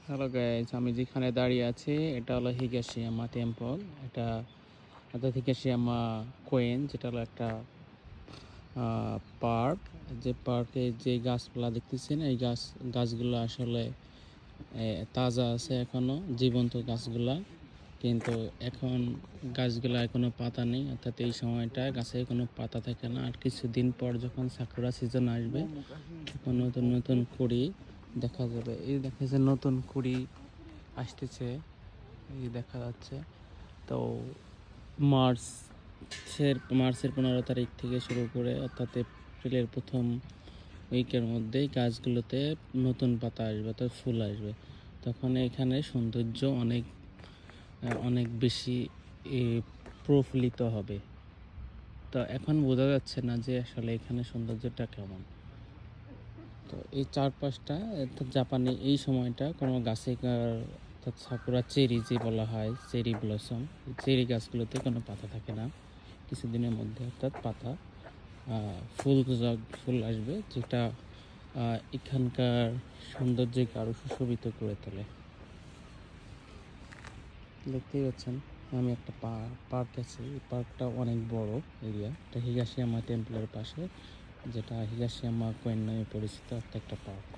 Hello guys, আমি যেখানে দাঁড়িয়ে আছি এটা হলো হিগাশিয়ামা টেম্পল। এটা হিগাশিয়ামা কোয়েন, যেটা হলো একটা পার্ক। যে পার্কে যে গাছপালা দেখতেছেন, এই গাছগুলো আসলে তাজা আছে, এখনো জীবন্ত গাছগুলা। কিন্তু এখন গাছগুলা এখনো পাতা নেই, অর্থাৎ এই সময়টায় গাছে কোনো পাতা থাকে না। আর কিছুদিন পর যখন সাকুরা সিজন আসবে, তখন নতুন নতুন কুড়ি দেখা যাবে। এই দেখা যাচ্ছে নতুন কুড়ি আসতেছে, এই দেখা যাচ্ছে। তো মার্চের 15 তারিখ থেকে শুরু করে, অর্থাৎ এপ্রিলের প্রথম উইকের মধ্যেই গাছগুলোতে নতুন পাতা আসবে, অর্থাৎ ফুল আসবে। তখন এখানে সৌন্দর্য অনেক অনেক বেশি প্রফুল্লিত হবে। তো এখন বোঝা যাচ্ছে না যে আসলে এখানে সৌন্দর্যটা কেমন। তো এই চারপাশটা, অর্থাৎ জাপানে এই সময়টা কোনো গাছে অর্থাৎ সাকুরা চেরি যে বলা হয়, চেরি ব্লসম, চেরি গাছগুলোতে কোনো পাতা থাকে না। কিছুদিনের মধ্যে অর্থাৎ পাতা ফুল আসবে, যেটা এখানকার সৌন্দর্যকে আরও সুশোভিত করে তোলে। দেখতেই পাচ্ছেন, আমি একটা পার্ক আছে। এই পার্কটা অনেক বড় এরিয়া। এটা হিগাশিয়ামা টেম্পলের পাশে, যেটা হিগাশিয়ামা কোয়েন নামে পরিচিত একটা পার্ক।